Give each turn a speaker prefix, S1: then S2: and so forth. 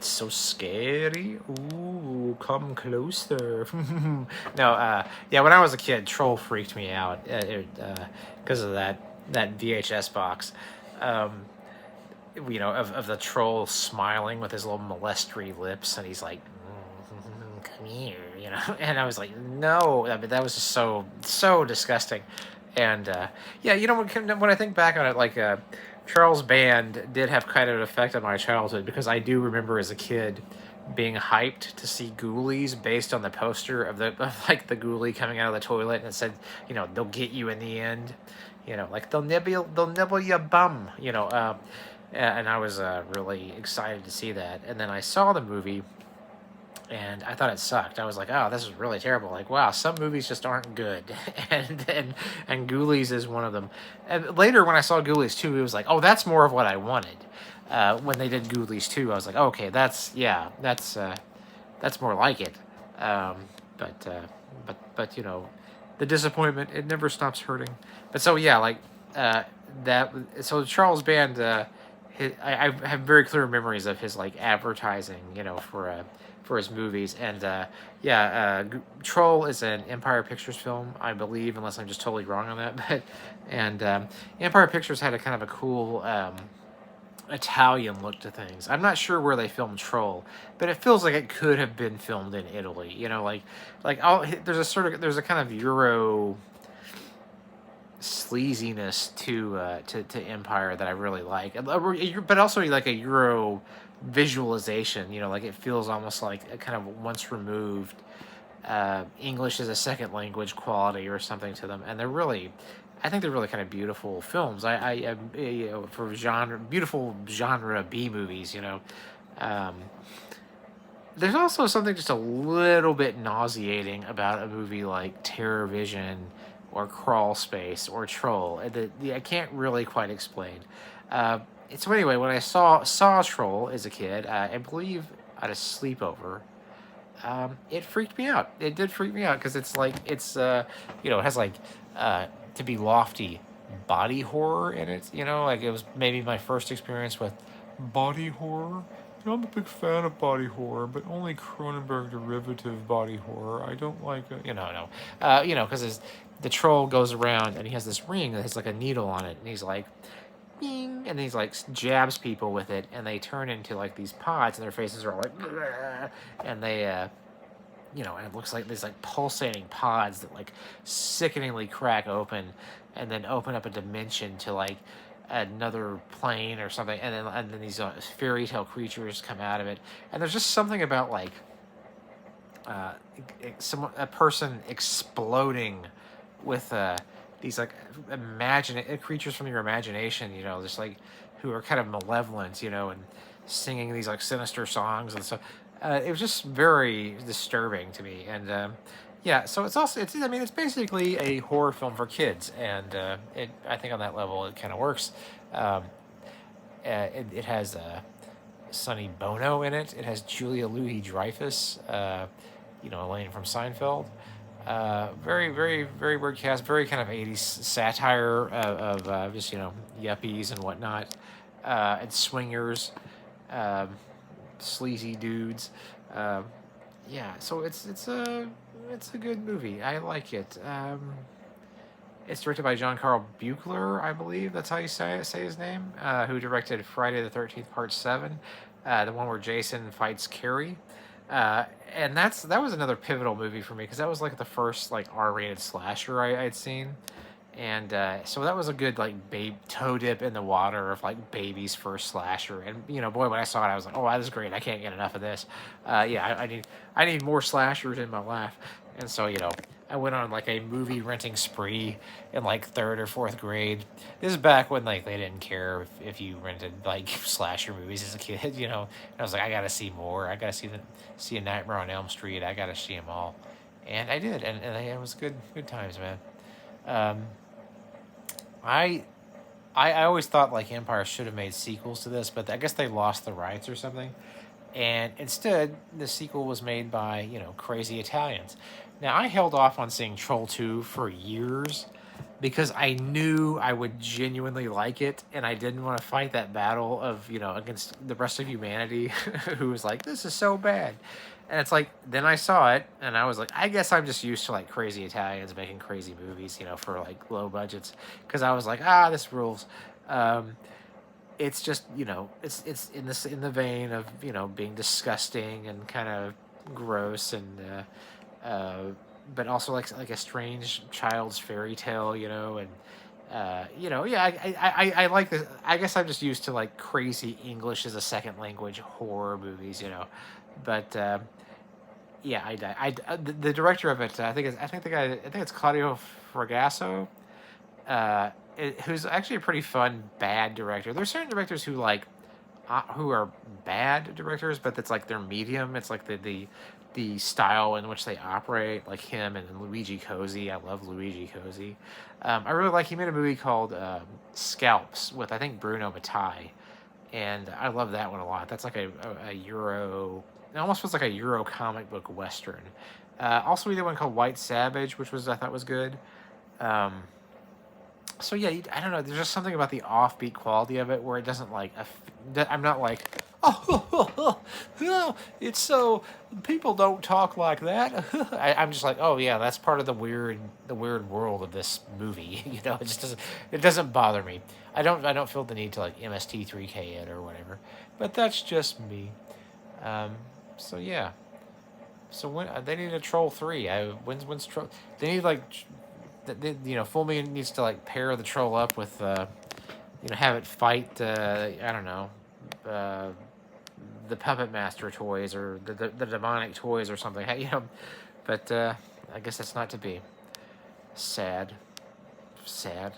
S1: It's so scary. Ooh, come closer. No, yeah. When I was a kid, Troll freaked me out because of that VHS box. Um, of the troll smiling with his little molestery lips, and he's like, come here, and I was like, no, I mean, that was just so disgusting. And yeah, when I think back on it, like Charles Band did have kind of an effect on my childhood, because I do remember as a kid being hyped to see Ghoulies based on the poster of like the ghoulie coming out of the toilet, and it said, they'll get you in the end, like they'll nibble your bum, and I was really excited to see that. And then I saw the movie, and I thought it sucked. I was like, "Oh, this is really terrible." Like, wow, some movies just aren't good, and Ghoulies is one of them. And later, when I saw Ghoulies 2, it was like, "Oh, that's more of what I wanted." When they did Ghoulies 2, I was like, oh, "Okay, that's more like it." Um, but the disappointment, it never stops hurting. But so yeah, like uh, that. So Charles Band, I have very clear memories of his like advertising, for his movies. And yeah, Troll is an Empire Pictures film, I believe, unless I'm just totally wrong on that. But and Empire Pictures had a kind of a cool. Italian look to things. I'm not sure where they filmed Troll, but it feels like it could have been filmed in Italy. There's a kind of Euro sleaziness to Empire that I really like, but also like a Euro visualization. Like it feels almost like a kind of once removed English as a second language quality or something to them, and I think they're really kind of beautiful films. For beautiful genre B movies. Um, there's also something just a little bit nauseating about a movie like Terror Vision or Crawl Space or Troll that I can't really quite explain. Uh, so anyway, when I saw Troll as a kid, I believe at a sleepover, it freaked me out. It did freak me out because it has like to be lofty body horror in it. Like it was maybe my first experience with body horror. I'm a big fan of body horror, but only Cronenberg derivative body horror. I don't like it. No. Because the troll goes around and he has this ring that has like a needle on it, and he's like, bing, and he's like jabs people with it, and they turn into like these pods, and their faces are all like, "Bleh," and they, and it looks like these like pulsating pods that like sickeningly crack open, and then open up a dimension to like another plane or something, and then these fairy tale creatures come out of it, and there's just something about like uh, a person exploding with these like imagine creatures from your imagination, just like who are kind of malevolent, and singing these like sinister songs and stuff. It was just very disturbing to me, and yeah. So I mean, it's basically a horror film for kids, and I think on that level it kind of works. Um, it has Sonny Bono in it. It has Julia Louis Dreyfus, Elaine from Seinfeld. Very, very, very weird cast. Very kind of 80s satire of just, yuppies and whatnot. And swingers, um, sleazy dudes. Um, yeah, so it's a good movie. I like it. It's directed by John Carl Buechler, I believe. That's how you say his name. Who directed Friday the 13th Part 7, the one where Jason fights Carrie. And that was another pivotal movie for me, because that was like the first like R-rated slasher I'd seen, and so that was a good like toe dip in the water of like baby's first slasher. And boy, when I saw it, I was like, oh, wow, this is great. I can't get enough of this. Yeah, I need more slashers in my life. And so I went on like a movie renting spree in like third or fourth grade. This is back when like they didn't care if you rented like slasher movies as a kid. And I was like, I gotta see more. I gotta see a Nightmare on Elm Street. I gotta see them all, and I did, and it was good times, man. Um, I I always thought like Empire should have made sequels to this, but I guess they lost the rights or something. And instead, the sequel was made by crazy Italians. Now I held off on seeing Troll 2 for years, because I knew I would genuinely like it, and I didn't want to fight that battle of, against the rest of humanity who was like, this is so bad. And it's like, then I saw it, and I was like, I guess I'm just used to like crazy Italians making crazy movies, for like low budgets. Because I was like, this rules. Um, it's just, it's in the vein of, being disgusting and kind of gross, and but also like a strange child's fairy tale, and yeah, I like this. I guess I'm just used to like crazy English as a second language horror movies, but yeah, the director of it, I think it's Claudio Fragasso, who's actually a pretty fun bad director. There's certain directors who are bad directors, but that's like their medium. It's like the style in which they operate, like him and Luigi Cosi. I love Luigi Cosi. I really like. He made a movie called Scalps with, I think, Bruno Mattei, and I love that one a lot. That's like a Euro. It almost was like a Euro comic book western. Also, we did one called White Savage, which I thought was good. Um, so yeah, I don't know. There's just something about the offbeat quality of it where it doesn't like. I'm not like, oh, it's so people don't talk like that. I'm just like, oh yeah, that's part of the weird world of this movie. It just doesn't bother me. I don't feel the need to like MST3K it or whatever. But that's just me. Um, so yeah. So when they need a troll 3, when's troll? They need like Full Mean needs to like pair the troll up with have it fight I don't know, uh, the Puppet Master toys or the demonic toys or something. But I guess that's not to be. Sad, sad.